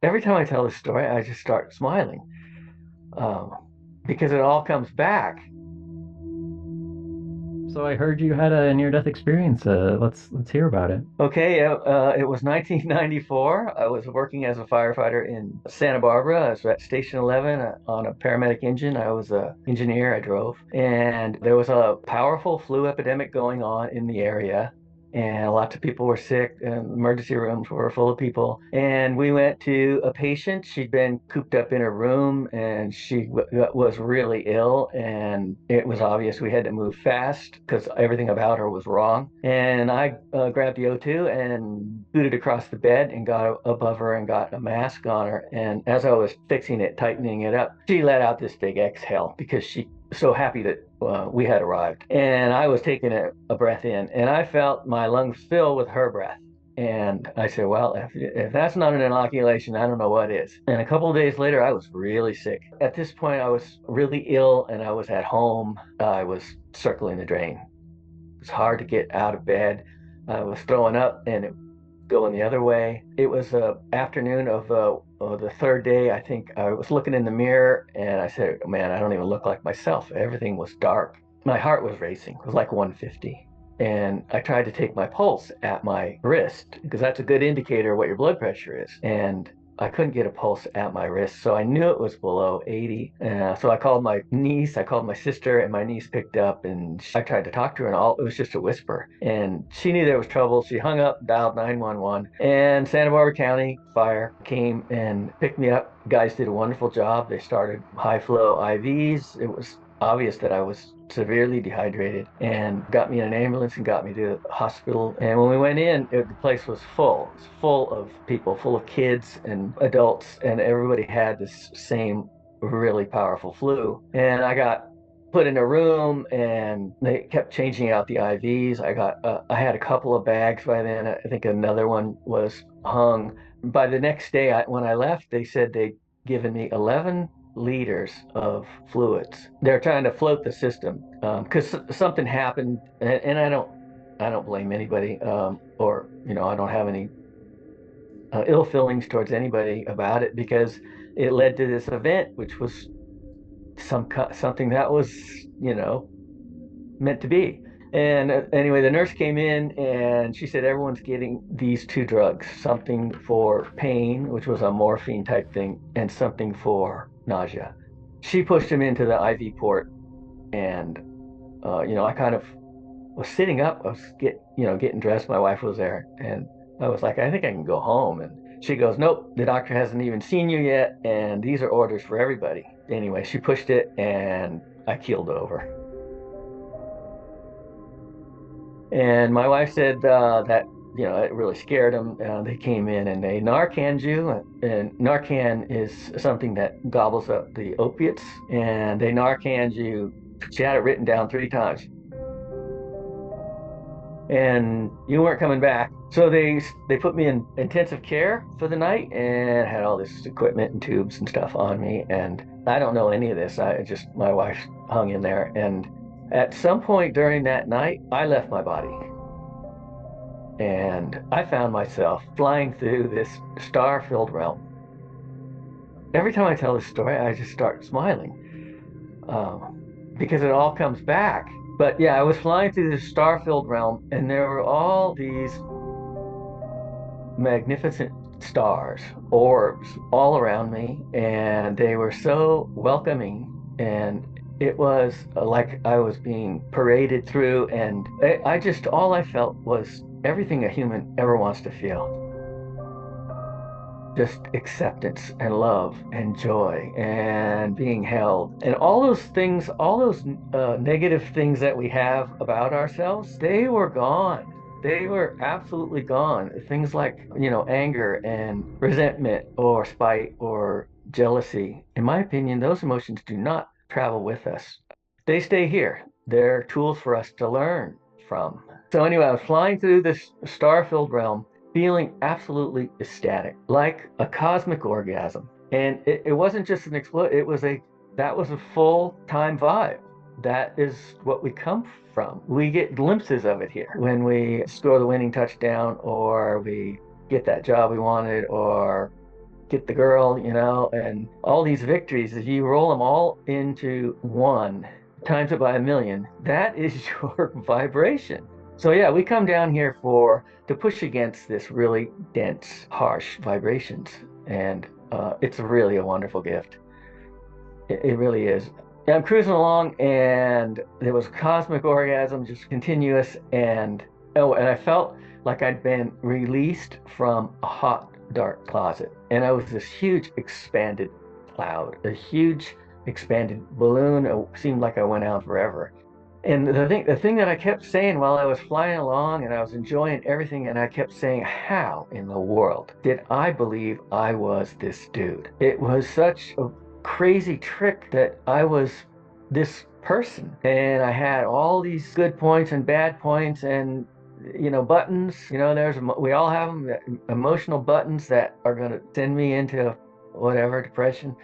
every time I tell this story, I just start smiling um, because it all comes back. So I heard you had a near-death experience. Let's hear about it. Okay, it was 1994. I was working as a firefighter in Santa Barbara. I was at Station 11 on a paramedic engine. I was a engineer. I drove, and there was a powerful flu epidemic going on in the area. And lots of people were sick, and emergency rooms were full of people. And we went to a patient. She'd been cooped up in her room, and she was really ill. And it was obvious we had to move fast because everything about her was wrong. And I grabbed the O2 and booted across the bed and got above her and got a mask on her. And as I was fixing it, tightening it up, she let out this big exhale because she so happy that we had arrived. And I was taking a breath in, and I felt my lungs fill with her breath. And I said, well, if that's not an inoculation, I don't know what is. And a couple of days later, I was really sick. At this point, I was really ill and I was at home. I was circling the drain. It was hard to get out of bed. I was throwing up and it going the other way. It was the afternoon of the third day. I think I was looking in the mirror and I said, man, I don't even look like myself. Everything was dark. My heart was racing. It was like 150. And I tried to take my pulse at my wrist because that's a good indicator of what your blood pressure is. And I couldn't get a pulse at my wrist, so I knew it was below 80. So I called my niece, I called my sister, and my niece picked up, and I tried to talk to her, and all it was just a whisper. And she knew there was trouble. She hung up, dialed 911, and Santa Barbara County Fire came and picked me up. Guys did a wonderful job. They started high flow IVs. It was obvious that I was severely dehydrated and got me in an ambulance and got me to the hospital. And when we went in, the place was full. It was full of people, full of kids and adults, and everybody had this same really powerful flu. And I got put in a room and they kept changing out the IVs. I had a couple of bags by then. I think another one was hung. By the next day, when I left, they said they'd given me 11 liters of fluids. They're trying to float the system because something happened, and I don't blame anybody, or I don't have any ill feelings towards anybody about it because it led to this event, which was something that was you know meant to be. And anyway, the nurse came in and she said everyone's getting these two drugs, something for pain, which was a morphine type thing, and something for nausea. She pushed him into the IV port, and I kind of was sitting up. I was getting dressed. My wife was there, and I was like, I think I can go home. And she goes, nope, the doctor hasn't even seen you yet, and these are orders for everybody. Anyway, she pushed it, and I keeled over. And my wife said that it really scared them. They came in and they Narcaned you, and Narcan is something that gobbles up the opiates. And they Narcaned you. She had it written down 3 times, and you weren't coming back. So they put me in intensive care for the night and had all this equipment and tubes and stuff on me. And I don't know any of this. I just my wife hung in there, and at some point during that night, I left my body. And I found myself flying through this star-filled realm. Every time I tell this story, I just start smiling because it all comes back. But yeah, I was flying through this star-filled realm, and there were all these magnificent stars, orbs all around me, and they were so welcoming. And it was like I was being paraded through, and I just, all I felt was everything a human ever wants to feel. Just acceptance and love and joy and being held. And all those things, all those negative things that we have about ourselves, they were gone. They were absolutely gone. Things like, anger and resentment or spite or jealousy. In my opinion, those emotions do not travel with us. They stay here. They're tools for us to learn from. So anyway, I was flying through this star-filled realm, feeling absolutely ecstatic, like a cosmic orgasm. And it wasn't just an explosion, that was a full-time vibe. That is what we come from. We get glimpses of it here when we score the winning touchdown, or we get that job we wanted, or get the girl, and all these victories, if you roll them all into one, times it by a million, that is your vibration. So yeah, we come down here to push against this really dense, harsh vibrations, and it's really a wonderful gift. It really is. Yeah, I'm cruising along, and there was cosmic orgasm, just continuous, and oh, and I felt like I'd been released from a hot, dark closet, and I was this huge, expanded cloud, a huge, expanded balloon. It seemed like I went out forever. And the thing that I kept saying while I was flying along and I was enjoying everything, and I kept saying, how in the world did I believe I was this dude? It was such a crazy trick that I was this person, and I had all these good points and bad points, and buttons. We all have them, emotional buttons that are going to send me into whatever depression,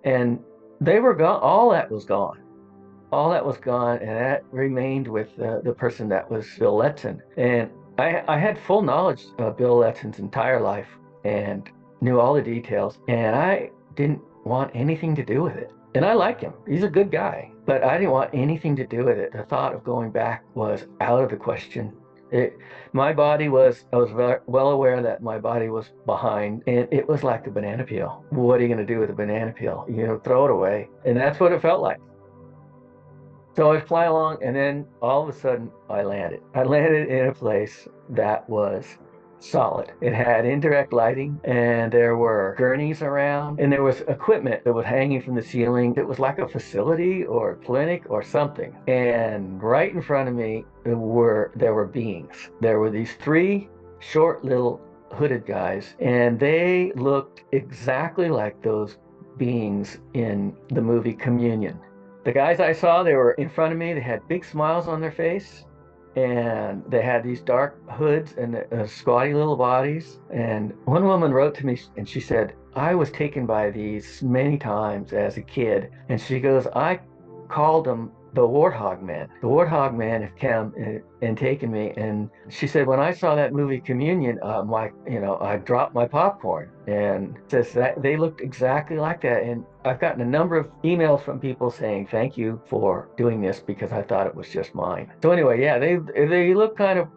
and they were gone. All that was gone, and that remained with the person that was Bill Letson. And I had full knowledge of Bill Letson's entire life and knew all the details, and I didn't want anything to do with it. And I like him. He's a good guy, but I didn't want anything to do with it. The thought of going back was out of the question. My body I was well aware that my body was behind, and it was like a banana peel. What are you going to do with a banana peel? Throw it away. And that's what it felt like. So I fly along, and then all of a sudden I landed. I landed in a place that was solid. It had indirect lighting, and there were gurneys around, and there was equipment that was hanging from the ceiling. It was like a facility or a clinic or something. And right in front of me there were beings. There were these three short little hooded guys, and they looked exactly like those beings in the movie Communion. The guys I saw, they were in front of me. They had big smiles on their face, and they had these dark hoods and squatty little bodies. And one woman wrote to me, and she said, I was taken by these many times as a kid. And she goes, I called them the Warthog Man. The Warthog Man have come and taken me. And she said, when I saw that movie Communion, I dropped my popcorn. And says that they looked exactly like that. And I've gotten a number of emails from people saying, thank you for doing this, because I thought it was just mine. So anyway, yeah, they look kind of,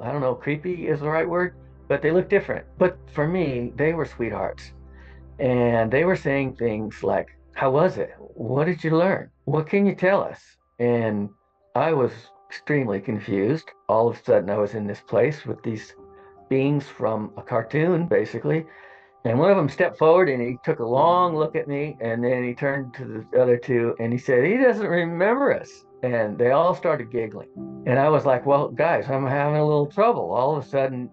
I don't know, creepy is the right word, but they look different. But for me, they were sweethearts. And they were saying things like, how was it? What did you learn? What can you tell us? And I was extremely confused. All of a sudden, I was in this place with these beings from a cartoon, basically. And one of them stepped forward, and he took a long look at me, and then he turned to the other two and he said, he doesn't remember us. And they all started giggling. And I was like, well, guys, I'm having a little trouble. All of a sudden,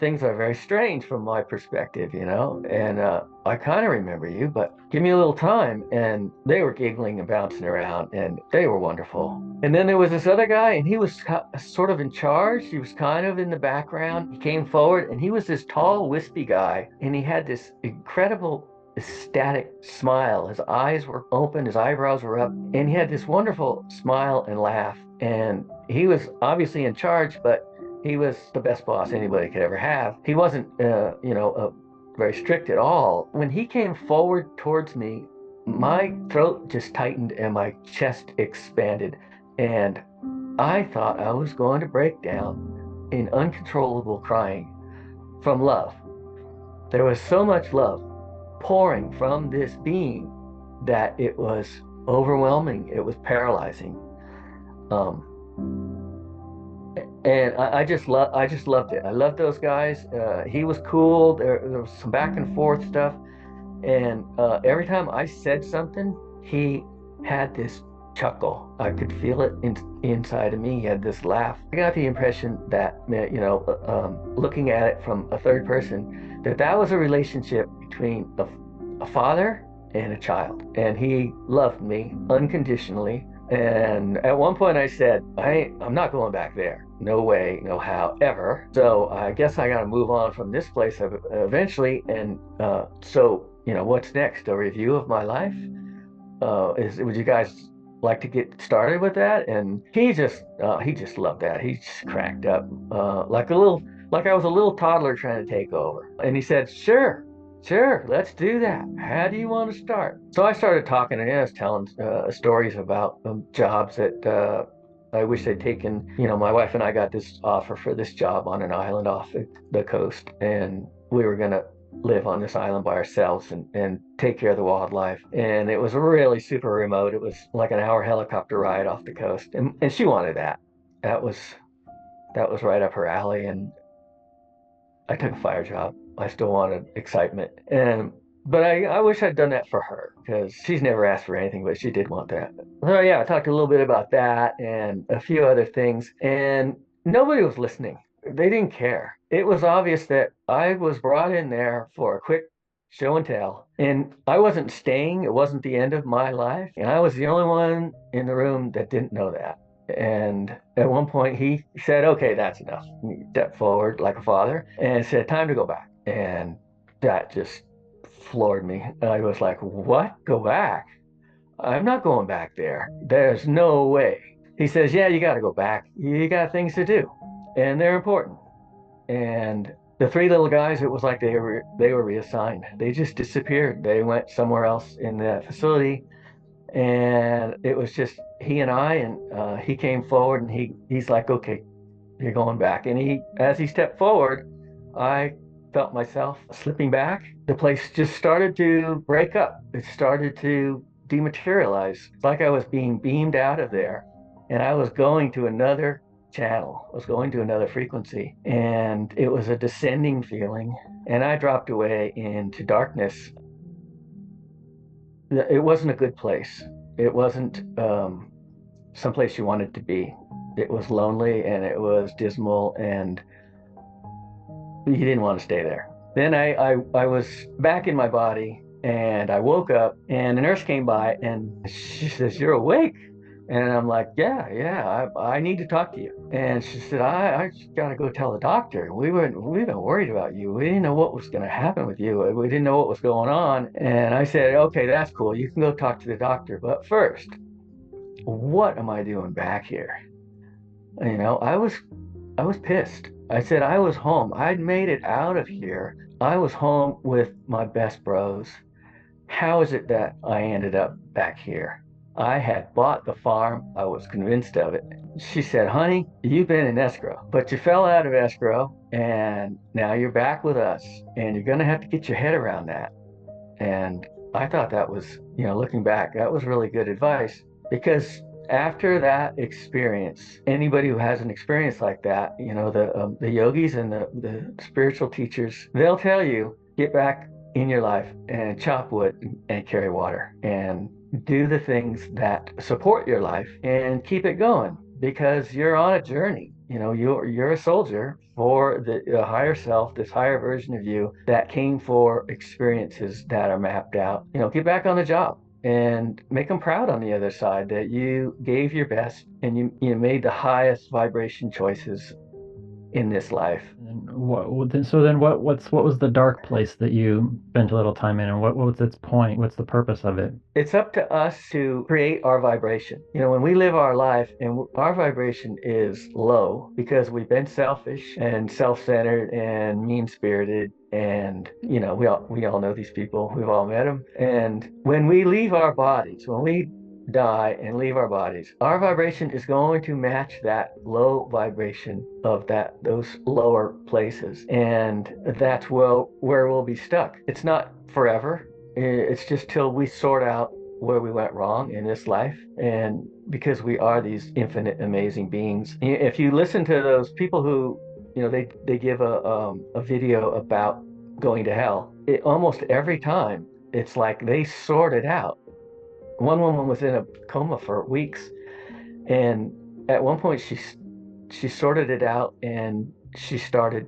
things are very strange from my perspective, and I kind of remember you, but give me a little time. And they were giggling and bouncing around, and they were wonderful. And then there was this other guy, and he was sort of in charge. He was kind of in the background. He came forward, and he was this tall, wispy guy, and he had this incredible ecstatic smile. His eyes were open, his eyebrows were up, and he had this wonderful smile and laugh. And he was obviously in charge, but he was the best boss anybody could ever have. He wasn't, very strict at all. When he came forward towards me, my throat just tightened and my chest expanded. And I thought I was going to break down in uncontrollable crying from love. There was so much love pouring from this being that it was overwhelming. It was paralyzing. And I just loved it. I loved those guys. He was cool. There was some back and forth stuff. And every time I said something, he had this chuckle. I could feel it inside of me. He had this laugh. I got the impression that, looking at it from a third person, that was a relationship between a father and a child. And he loved me unconditionally. And at one point I said, I'm not going back there. No way, no how, ever. So I guess I got to move on from this place eventually. And so, what's next? A review of my life? Would you guys like to get started with that? And he just loved that. He just cracked up like I was a little toddler trying to take over. And he said, sure, Sure, let's do that. How do you want to start? So I started talking, and I was telling stories about jobs that I wish they'd taken. My wife and I got this offer for this job on an island off the coast, and we were going to live on this island by ourselves and take care of the wildlife. And it was really super remote. It was like an hour helicopter ride off the coast, and she wanted that. That was that was right up her alley, and I took a fire job. I still wanted excitement. But I wish I'd done that for her because she's never asked for anything, but she did want that. So yeah, I talked a little bit about that and a few other things, and nobody was listening. They didn't care. It was obvious that I was brought in there for a quick show and tell, and I wasn't staying. It wasn't the end of my life, and I was the only one in the room that didn't know that. And at one point, he said, "Okay, that's enough." He stepped forward like a father and said, "Time to go back." And that just floored me. I was like, "What? Go back? I'm not going back there. There's no way." He says, "Yeah, you got to go back. You got things to do, and they're important." And the three little guys, it was like they were reassigned. They just disappeared. They went somewhere else in that facility, and it was just he and I. And he came forward, and he's like, "Okay, you're going back." And as he stepped forward, I felt myself slipping back. The place just started to break up. It started to dematerialize. It's like I was being beamed out of there, and I was going to another channel. I was going to another frequency, and it was a descending feeling. And I dropped away into darkness. It wasn't a good place. It wasn't someplace you wanted to be. It was lonely and it was dismal, and you didn't want to stay there. Then I was back in my body, and I woke up, and a nurse came by and she says, "You're awake." And I'm like, "Yeah, yeah, I need to talk to you." And she said, I just got to go tell the doctor. We've been worried about you. We didn't know what was going to happen with you. We didn't know what was going on." And I said, "Okay, that's cool. You can go talk to the doctor. But first, what am I doing back here?" I was pissed. I said I was home. I'd made it out of here. I was home with my best bros. How is it that I ended up back here? I had bought the farm. I was convinced of it. She said, "Honey, you've been in escrow, but you fell out of escrow and now you're back with us, and you're going to have to get your head around that." And I thought that was, looking back, that was really good advice, because after that experience, anybody who has an experience like that, the yogis and the spiritual teachers, they'll tell you, get back in your life and chop wood and carry water and do the things that support your life and keep it going, because you're on a journey. You're a soldier for the higher self, this higher version of you that came for experiences that are mapped out. Get back on the job and make them proud on the other side that you gave your best and you made the highest vibration choices in this life. And what was the dark place that you spent a little time in, and what was its point? What's the purpose of it? It's up to us to create our vibration. When we live our life and our vibration is low because we've been selfish and self-centered and mean-spirited, and we all know these people. We've all met them. And when we leave our bodies, when we die and leave our bodies, our vibration is going to match that low vibration of those lower places, and that's where we'll be stuck. It's not forever. It's just till we sort out where we went wrong in this life. And because we are these infinite, amazing beings. If you listen to those people who, they give a video about going to hell, almost every time it's like they sort it out. One woman was in a coma for weeks, and at one point she sorted it out, and she started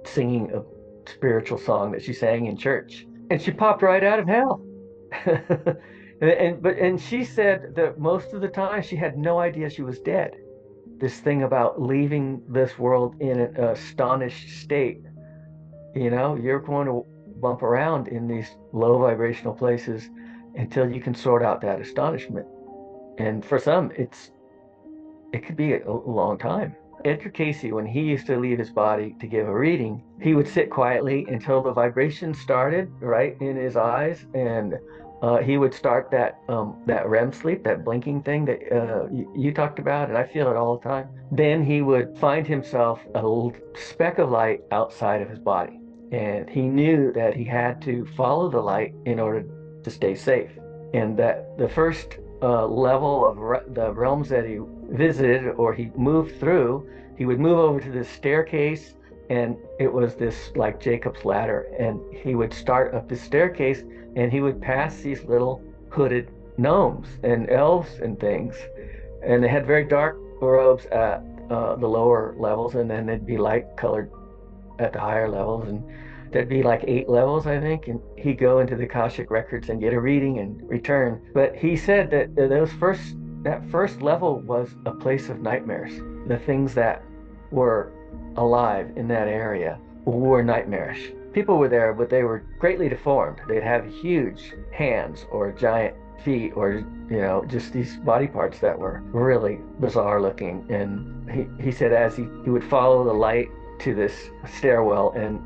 singing a spiritual song that she sang in church, and she popped right out of hell. And she said that most of the time she had no idea she was dead. This thing about leaving this world in an astonished state. You're going to bump around in these low vibrational places until you can sort out that astonishment. And for some, it could be a long time. Edgar Casey, when he used to leave his body to give a reading, he would sit quietly until the vibration started right in his eyes, and he would start that REM sleep, that blinking thing that you talked about, and I feel it all the time. Then he would find himself a little speck of light outside of his body, and he knew that he had to follow the light in order to stay safe, and that the first level of the realms that he visited or he moved through, he would move over to this staircase, and it was this like Jacob's ladder, and he would start up this staircase, and he would pass these little hooded gnomes and elves and things, and they had very dark robes at the lower levels, and then they'd be light colored at the higher levels, and there'd be like 8 levels, I think, and he'd go into the Akashic records and get a reading and return. But he said that that first level was a place of nightmares. The things that were alive in that area were nightmarish. People were there, but they were greatly deformed. They'd have huge hands or giant feet, or just these body parts that were really bizarre looking. And he said as he would follow the light to this stairwell, and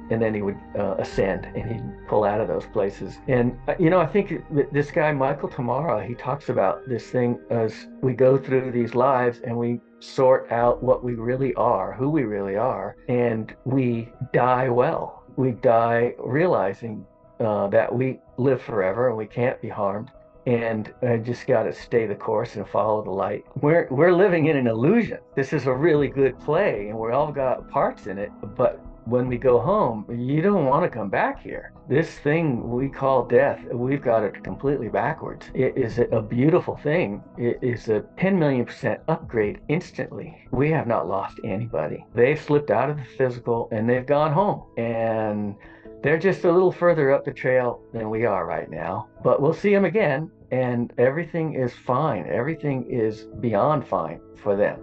then he would ascend, and he'd pull out of those places. And I think this guy Michael Tamara, he talks about this thing as we go through these lives and we sort out what we really are, who we really are, and we die well. We die realizing that we live forever and we can't be harmed. And I just got to stay the course and follow the light. We're living in an illusion. This is a really good play, and we all got parts in it. But when we go home, you don't want to come back here. This thing we call death, we've got it completely backwards. It is a beautiful thing. It is a 10 million% upgrade instantly. We have not lost anybody. They've slipped out of the physical and they've gone home. And they're just a little further up the trail than we are right now. But we'll see them again, and everything is fine. Everything is beyond fine for them.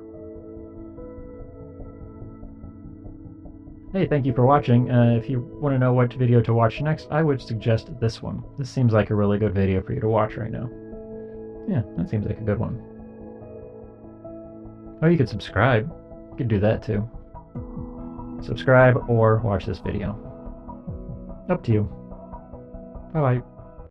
Hey, thank you for watching. If you want to know what video to watch next, I would suggest this one. This seems like a really good video for you to watch right now. Yeah, that seems like a good one. Oh, you could subscribe. You could do that too. Subscribe or watch this video. Up to you. Bye-bye.